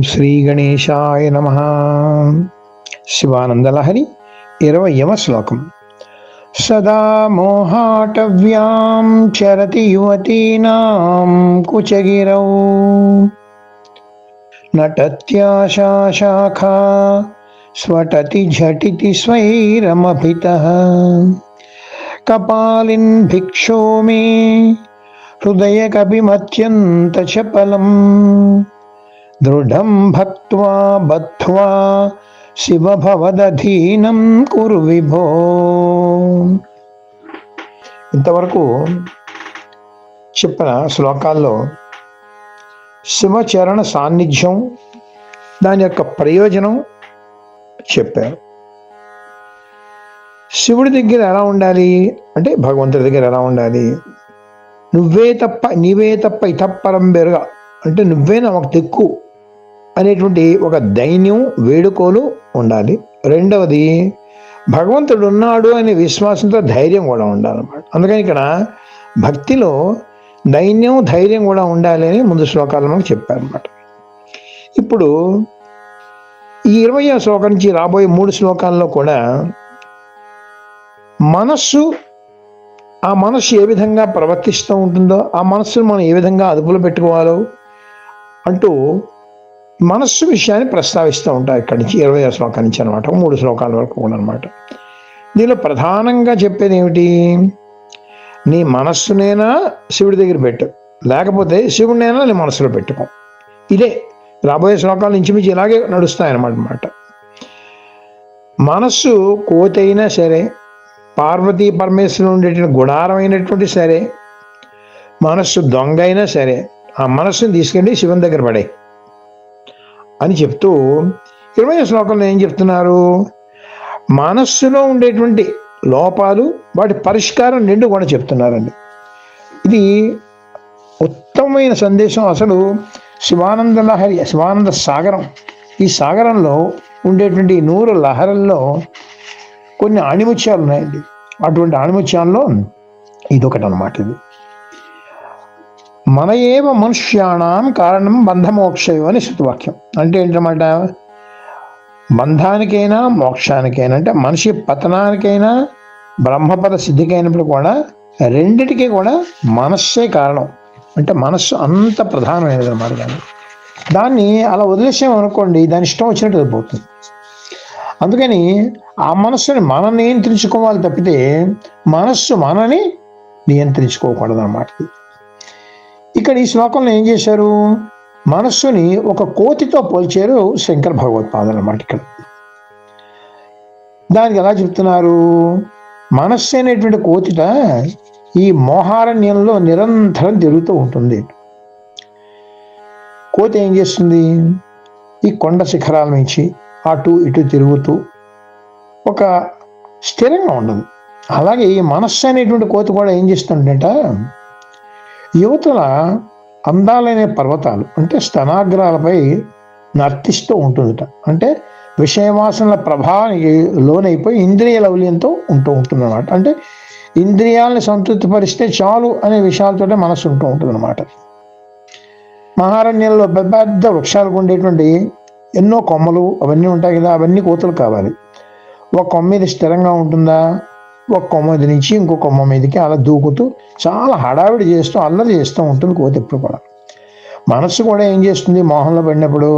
శ్రీ గణేశాయ నమః. శివానందలహరి 20వ శ్లోకం. సదా మోహాటవ్యాం చరతి యువతీనాం కుచగిరౌ నటత్యాశా శాఖా స్వటతి ఝటితి స్వైరమభితః కపాలిన్ భిక్షో మే హృదయ కపిమత్యంత చపలం దృఢం భక్త్వా బద్ధ్వా శివ భవదధీనం కురు విభో. ఇంతవరకు చెప్పిన శ్లోకాల్లో శివచరణ సాన్నిధ్యం, దాని యొక్క ప్రయోజనం చెప్పారు. శివుడి దగ్గర ఎలా ఉండాలి అంటే, భగవంతుడి దగ్గర ఎలా ఉండాలి, నీవే తప్ప ఇతపరం బెరుగా అంటే నువ్వే నాకు తెక్కు అనేటువంటి ఒక దైన్యం, వేడుకోలు ఉండాలి. రెండవది, భగవంతుడు ఉన్నాడు అనే విశ్వాసంతో ధైర్యం కూడా ఉండాలన్నమాట. అందుకని ఇక్కడ భక్తిలో దైన్యం, ధైర్యం కూడా ఉండాలి అని ముందు శ్లోకాలు మనకు చెప్పారన్నమాట. ఇప్పుడు ఈ 20వ శ్లోకం నుంచి రాబోయే 3 శ్లోకాల్లో కూడా ఆ మనస్సు ఏ విధంగా ప్రవర్తిస్తూ ఉంటుందో, ఆ మనస్సును మనం ఏ విధంగా అదుపులో పెట్టుకోవాలో అంటూ మనస్సు విషయాన్ని ప్రస్తావిస్తూ ఉంటారు. ఇక్కడి నుంచి 20వ శ్లోకం నుంచి అనమాట, 3 శ్లోకాల వరకు కూడా అనమాట. దీనిలో ప్రధానంగా చెప్పేది ఏమిటి, నీ మనస్సునైనా శివుడి దగ్గర పెట్టు, లేకపోతే శివుడినైనా నీ మనసులో పెట్టుకో. ఇదే రాబోయే శ్లోకాల నుంచి మించి ఇలాగే నడుస్తాయన్నమాట. మనస్సు కోతైనా సరే, పార్వతీ పరమేశ్వరులు ఉండేటువంటి గుడారమైనటువంటి సరే, మనస్సు దొంగ అయినా సరే, ఆ మనస్సుని తీసుకెళ్ళి శివుని దగ్గర పడే అని చెప్తూ 20వ శ్లోకంలో ఏం చెప్తున్నారు, మనస్సులో ఉండేటువంటి లోపాలు, వాటి పరిష్కారం 2 కూడా చెప్తున్నారండి. ఇది ఉత్తమమైన సందేశం. అసలు శివానంద లహరి, శివానంద సాగరం, ఈ సాగరంలో ఉండేటువంటి 100 లహరుల్లో కొన్ని ఆణిముత్యాలు ఉన్నాయండి. అటువంటి ఆణిముత్యాల్లో ఇదొకటి అనమాట. ఇది మన ఏవ మనుష్యాణం కారణం బంధమోక్షయో అని శృతివాక్యం. అంటే ఏంటన్నమాట, బంధానికైనా మోక్షానికైనా, అంటే మనిషి పతనానికైనా బ్రహ్మపద సిద్ధికైనప్పుడు కూడా రెండిటికీ కూడా మనస్సే కారణం. అంటే మనస్సు అంత ప్రధానమైనది అన్నమాట. దాన్ని అలా వదిలేసామనుకోండి, దాని ఇష్టం వచ్చినట్టు వెళ్ళిపోతుంది. అందుకని ఆ మనస్సుని మనం నియంత్రించుకోవాలి తప్పితే మనస్సు మనని నియంత్రించుకోకూడదు అన్నమాట. ఇక్కడ ఈ శ్లోకంలో ఏం చేశారు, మనస్సుని ఒక కోతితో పోల్చారు శంకర భగవత్పాదులు అన్నమాట. ఇక్కడ దానికి ఎలా చెప్తున్నారు, మనస్సు అనేటువంటి కోతిట ఈ మోహారణ్యంలో నిరంతరం తిరుగుతూ ఉంటుంది. కోతి ఏం చేస్తుంది, ఈ కొండ శిఖరాల నుంచి అటు ఇటు తిరుగుతూ ఒక స్థిరంగా ఉండదు. అలాగే ఈ మనస్సు అనేటువంటి కోతి కూడా ఏం చేస్తుందంట, యువతల అందాలైన పర్వతాలు అంటే స్తనాగ్రాలపై నర్తిస్తూ ఉంటుందట. అంటే విషయవాసనల ప్రభావానికి లోనైపోయి ఇంద్రియ లౌల్యంతో ఉంటుంది అనమాట. అంటే ఇంద్రియాలని సంతృప్తిపరిస్తే చాలు అనే విషయాలతోనే మనస్సు ఉంటుంది అనమాట. మహారణ్యంలో పెద్ద వృక్షాలకు ఉండేటువంటి ఎన్నో కొమ్మలు అవన్నీ ఉంటాయి కదా, అవన్నీ కోతులు కావాలి. ఒక కొమ్మ మీద స్థిరంగా ఉంటుందా, ఒక కొమ్మ మీద నుంచి ఇంకో కొమ్మ మీదకి అలా దూకుతూ చాలా హడావిడి చేస్తూ అల్లరి చేస్తూ ఉంటుంది కోతి ఎప్పుడు కూడా. మనస్సు కూడా ఏం చేస్తుంది, మోహంలో పడినప్పుడు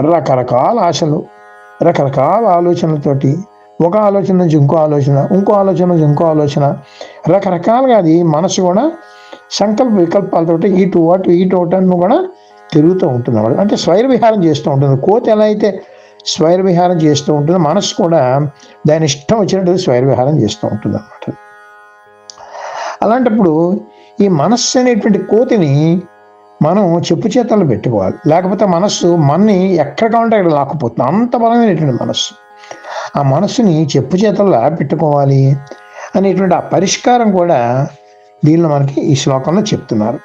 రకరకాల ఆశలు, రకరకాల ఆలోచనలతోటి, ఒక ఆలోచన నుంచి ఇంకో ఆలోచన, ఇంకో ఆలోచన నుంచి ఇంకో ఆలోచన, రకరకాలుగా అది మనసు కూడా సంకల్ప వికల్పాలతోటి ఇటు అటు కూడా తిరుగుతూ ఉంటుంది అన్నమాట. అంటే స్వైర విహారం చేస్తూ ఉంటుంది. కోతి ఎలా అయితే స్వైర విహారం చేస్తూ ఉంటుందో, మనసు కూడా దాని ఇష్టం వచ్చినట్టు స్వైర విహారం చేస్తూ ఉంటుంది అన్నమాట. అలాంటప్పుడు ఈ మనస్సు అనేటువంటి కోతిని మనం చెప్పు చేతల్లో పెట్టుకోవాలి, లేకపోతే మనస్సు మనని ఎక్కడ కావాలంటే అక్కడ లాక్కుపోతుంది. అంత బలమైనటువంటి మనస్సు. ఆ మనస్సుని చెప్పు చేతల్లో పెట్టుకోవాలి అనేటువంటి ఆ పరిష్కారం కూడా దీనిలో మనకి ఈ శ్లోకంలో చెప్తున్నారు.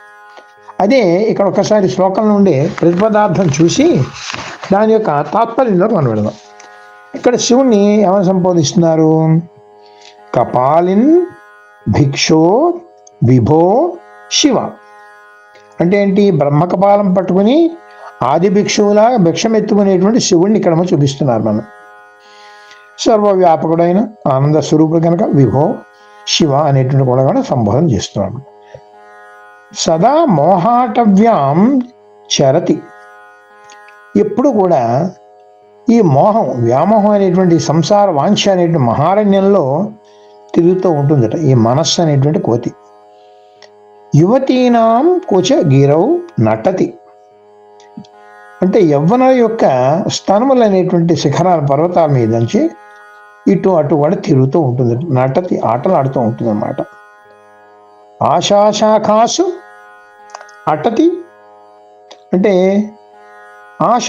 అదే ఇక్కడ ఒకసారి శ్లోకంలో ఉండే ప్రతిపదార్థం చూసి దాని యొక్క తాత్పర్యంలోకి మనం వెళదాం. ఇక్కడ శివుణ్ణి ఏమని సంబోధిస్తున్నారు, కపాలిన్ భిక్షో విభో శివ. అంటే ఏంటి, బ్రహ్మకపాలం పట్టుకుని ఆది భిక్షువులా భిక్షమెత్తుకునేటువంటి శివుడిని ఇక్కడ చూపిస్తున్నారు మనం. సర్వవ్యాపకుడైన ఆనంద స్వరూపుడు కనుక విభో శివ అనేటువంటి కూడా సంబోధన చేస్తున్నాడు. సదా మోహాటవ్యాం చరతి, ఎప్పుడు కూడా ఈ మోహం వ్యామోహం అనేటువంటి సంసార వాంఛ అనేటువంటి మహారణ్యంలో తిరుగుతూ ఉంటుందట ఈ మనస్సు అనేటువంటి కోతి. యువతీనాం కుచ గిరౌ నటతి, అంటే యవ్వన యొక్క స్తనములు అనేటువంటి శిఖరాల పర్వతాల మీద నుంచి ఇటు అటు కూడా తిరుగుతూ ఉంటుంది, నటతి ఆటలు ఆడుతూ ఉంటుంది అన్నమాట. ఆశాశాఖాసు అటతి, అంటే ఆశ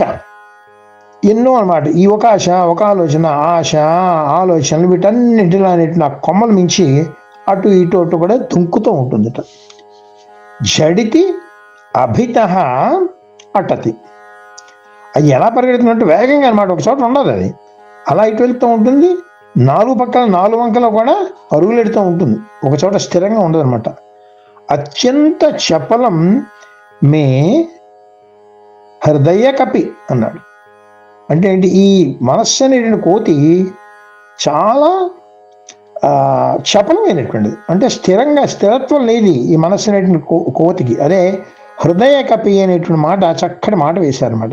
ఎన్నో అన్నమాట. ఈ ఒక ఆశ, ఒక ఆలోచన, ఆలోచనలు వీటన్నిటిలో అనేటువంటి ఆ కొమ్మలు మించి అటు ఇటు అటు కూడా దుంకుతూ ఉంటుందట. జడితి అభిత అటతి, అది ఎలా పరిగెడుతున్నట్టు వేగంగా అనమాట, ఒక చోట ఉండదు అది, అలా ఇటు వెళ్తూ ఉంటుంది. నాలుగు పక్కల నాలుగు వంకలో కూడా పరుగులు ఎడుతూ ఉంటుంది, ఒక చోట స్థిరంగా ఉండదు అనమాట. అత్యంత చపలం మే హృదయ కపి అన్నాడు. అంటే ఏంటి, ఈ మనస్సు అనేటువంటి కోతి చాలా చపలమైనటువంటిది, అంటే స్థిరత్వం లేదు ఈ మనస్సు అనేటువంటి కోతికి. అదే హృదయ కపి అనేటువంటి మాట చక్కటి మాట వేశారన్నమాట.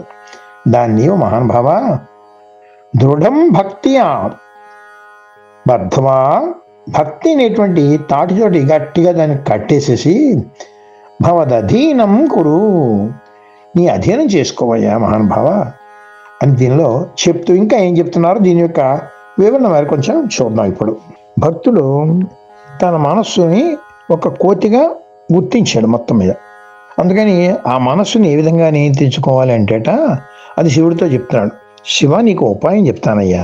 దాన్ని ఓ మహానుభావ దృఢం భక్తియా బద్ధవా, భక్తి అనేటువంటి తాటితోటి గట్టిగా దాన్ని కట్టేసేసి భవదధీనం కురు, నీ అధీనం చేసుకోవయ్యా మహానుభావ అని దీనిలో చెప్తూ ఇంకా ఏం చెప్తున్నారు దీని యొక్క వివరణ మరి కొంచెం చూద్దాం. ఇప్పుడు భక్తుడు తన మనస్సుని ఒక కోతిగా గుర్తించాడు మొత్తం మీద. అందుకని ఆ మనస్సుని ఏ విధంగా నియంత్రించుకోవాలి అంటేట అది శివుడితో చెప్తున్నాడు. శివ, నీకు ఉపాయం చెప్తానయ్యా,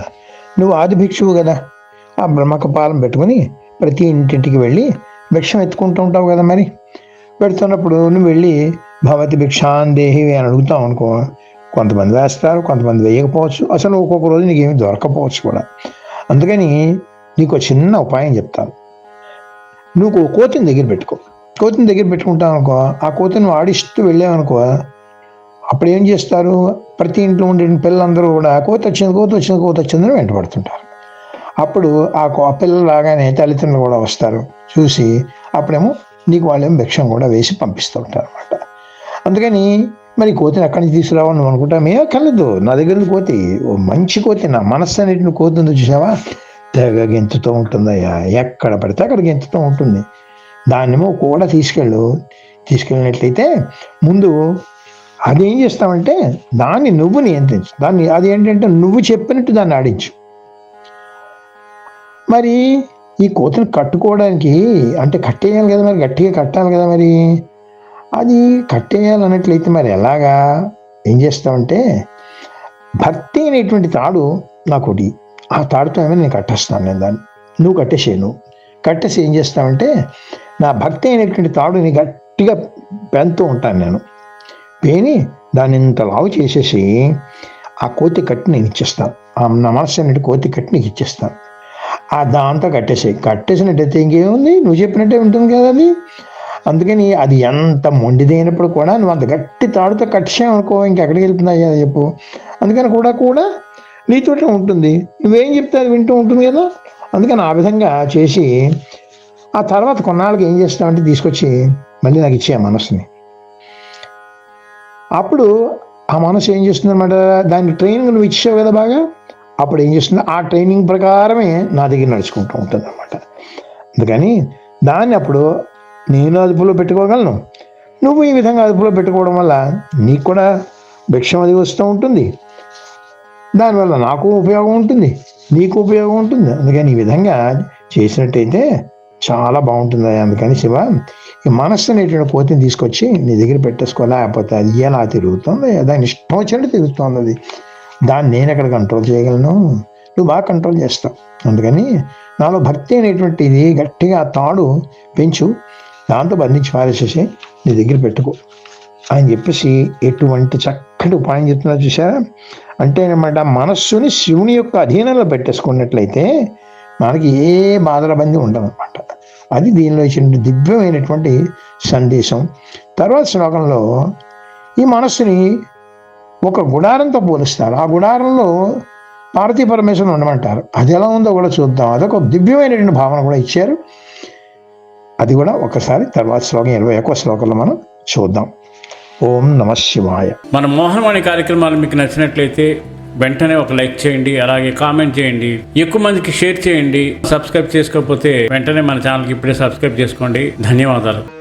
నువ్వు ఆది భిక్షువు కదా, ఆ బ్రహ్మకపాలం పెట్టుకుని ప్రతి ఇంటింటికి వెళ్ళి భిక్షం ఎత్తుకుంటూ ఉంటావు కదా, మరి పెడుతున్నప్పుడు నువ్వు వెళ్ళి భవతి భిక్షాందేహి అని అడుగుతావు అనుకో, కొంతమంది వేస్తారు, కొంతమంది వేయకపోవచ్చు, అసలు ఒక్కొక్క రోజు నీకు ఏమి దొరకపోవచ్చు కూడా. అందుకని నీకు చిన్న ఉపాయం చెప్తాను. నువ్వు కోతిని దగ్గర పెట్టుకో, కోతిని దగ్గర పెట్టుకుంటావు అనుకో, ఆ కోతిని ఆడిస్తూ వెళ్ళావనుకో, అప్పుడు ఏం చేస్తారు, ప్రతి ఇంట్లో ఉండే పిల్లలందరూ కూడా కోతి వచ్చిందని వెంటబడుతుంటారు. అప్పుడు ఆ పిల్లలు రాగానే తల్లిదండ్రులు కూడా వస్తారు చూసి, అప్పుడేమో నీకు వాళ్ళేమో భిక్షం కూడా వేసి పంపిస్తూ ఉంటారు అనమాట. అందుకని మరి కోతిని అక్కడి నుంచి తీసుకురావని నువ్వు అనుకుంటా, మేమే కలదు, నా దగ్గర కోతి ఓ మంచి కోతి, నా మనస్సు అనేటిని కోతి ఉంది చూసావా, తెగ గెంతుతూ ఉంటుందయ్యా, ఎక్కడ పడితే అక్కడ గెంతుతూ ఉంటుంది. దాన్నేమో కూడా తీసుకెళ్ళినట్లయితే ముందు అది ఏం చేస్తామంటే దాన్ని నువ్వు నియంత్రించు, దాన్ని అది ఏంటంటే నువ్వు చెప్పినట్టు దాన్ని ఆడించు. మరి ఈ కోతిని కట్టుకోవడానికి అంటే కట్టేయాలి కదా, మరి గట్టిగా కట్టాలి కదా, మరి అది కట్టేయాలన్నట్లయితే మరి ఎలాగా ఏం చేస్తామంటే భక్తి అనేటువంటి తాడు నాకోటి, ఆ తాడుతో ఏమైనా నేను కట్టేస్తాను, నేను దాన్ని నువ్వు కట్టేసి ఏం చేస్తామంటే నా భక్తి అనేటువంటి తాడుని గట్టిగా పెంతూ ఉంటాను నేను, పేని దాన్ని ఇంత లావు చేసేసి ఆ కోతి కట్టి నేను ఇచ్చేస్తాను, ఆ నా మనస్సు అనేటి కోతి కట్టి నీకు ఇచ్చేస్తాను. ఆ దాంతో కట్టేసినట్టయితే ఇంకేముంది, నువ్వు చెప్పినట్టే ఉంటుంది కదా అది. అందుకని అది ఎంత మొండిదైనప్పుడు కూడా నువ్వు అంత గట్టి తాడుతో కట్టేసావనుకో, ఇంకెక్కడికి వెళ్తున్నాయా చెప్పు. అందుకని కూడా నీతోటే ఉంటుంది, నువ్వేం చెప్తే అది వింటూ ఉంటుంది కదా. అందుకని ఆ విధంగా చేసి ఆ తర్వాత కొన్నాళ్ళకి ఏం చేస్తామంటే తీసుకొచ్చి మళ్ళీ నాకు ఇచ్చే మనస్సుని. అప్పుడు ఆ మనసు ఏం చేస్తుంది అనమాట, దానికి ట్రైనింగ్ నువ్వు ఇచ్చావు కదా బాగా, అప్పుడు ఏం చేస్తుంది ఆ ట్రైనింగ్ ప్రకారమే నా దగ్గర నడుచుకుంటూ ఉంటుంది అనమాట. అందుకని దాన్ని అప్పుడు నేను అదుపులో పెట్టుకోగలను, నువ్వు ఈ విధంగా అదుపులో పెట్టుకోవడం వల్ల నీకు కూడా భిక్షం అది వస్తూ ఉంటుంది, దానివల్ల నాకు ఉపయోగం ఉంటుంది, నీకు ఉపయోగం ఉంటుంది. అందుకని ఈ విధంగా చేసినట్టయితే చాలా బాగుంటుంది. అందుకని శివ, ఈ మనస్సు అనేటువంటి కోతిని తీసుకొచ్చి నీ దగ్గర పెట్టేసుకోలేకపోతే అది ఎలా తిరుగుతుంది, దాని ఇష్టం వచ్చినట్టు తిరుగుతుంది అది, దాన్ని నేను ఎక్కడ కంట్రోల్ చేయగలను, నువ్వు బాగా కంట్రోల్ చేస్తావు. అందుకని నాలో భక్తి అనేటువంటిది గట్టిగా తాడు పెంచు, దాంతో బంధించి పారేసేసి నీ దగ్గర పెట్టుకో అని చెప్పేసి ఎటువంటి చక్కటి ఉపాయం చెప్తున్నా చూసారా. అంటే అనమాట మనస్సుని శివుని యొక్క అధీనంలో పెట్టేసుకున్నట్లయితే మనకి ఏ బాధల బంది ఉండదన్నమాట. అది దీనిలో ఇచ్చిన దివ్యమైనటువంటి సందేశం. తర్వాత శ్లోకంలో ఈ మనస్సుని ఒక గుడారంతో పోలుస్తారు. ఆ గుడారంలో పార్వతీ పరమేశ్వరుని ఉండమంటారు. అది ఎలా ఉందో కూడా చూద్దాం. అదొక దివ్యమైనటువంటి భావన కూడా ఇచ్చారు. అది కూడా ఒకసారి తర్వాత శ్లోకం 21వ శ్లోకంలో మనం చూద్దాం. ఓం నమ శివాయ. మన మోహనవాణి కార్యక్రమాలు మీకు నచ్చినట్లయితే వెంటనే ఒక లైక్ చేయండి, అలాగే కామెంట్ చేయండి, ఎక్కువ మందికి షేర్ చేయండి. సబ్స్క్రైబ్ చేసుకోకపోతే వెంటనే మన ఛానల్కి ఇప్పుడే సబ్స్క్రైబ్ చేసుకోండి. ధన్యవాదాలు.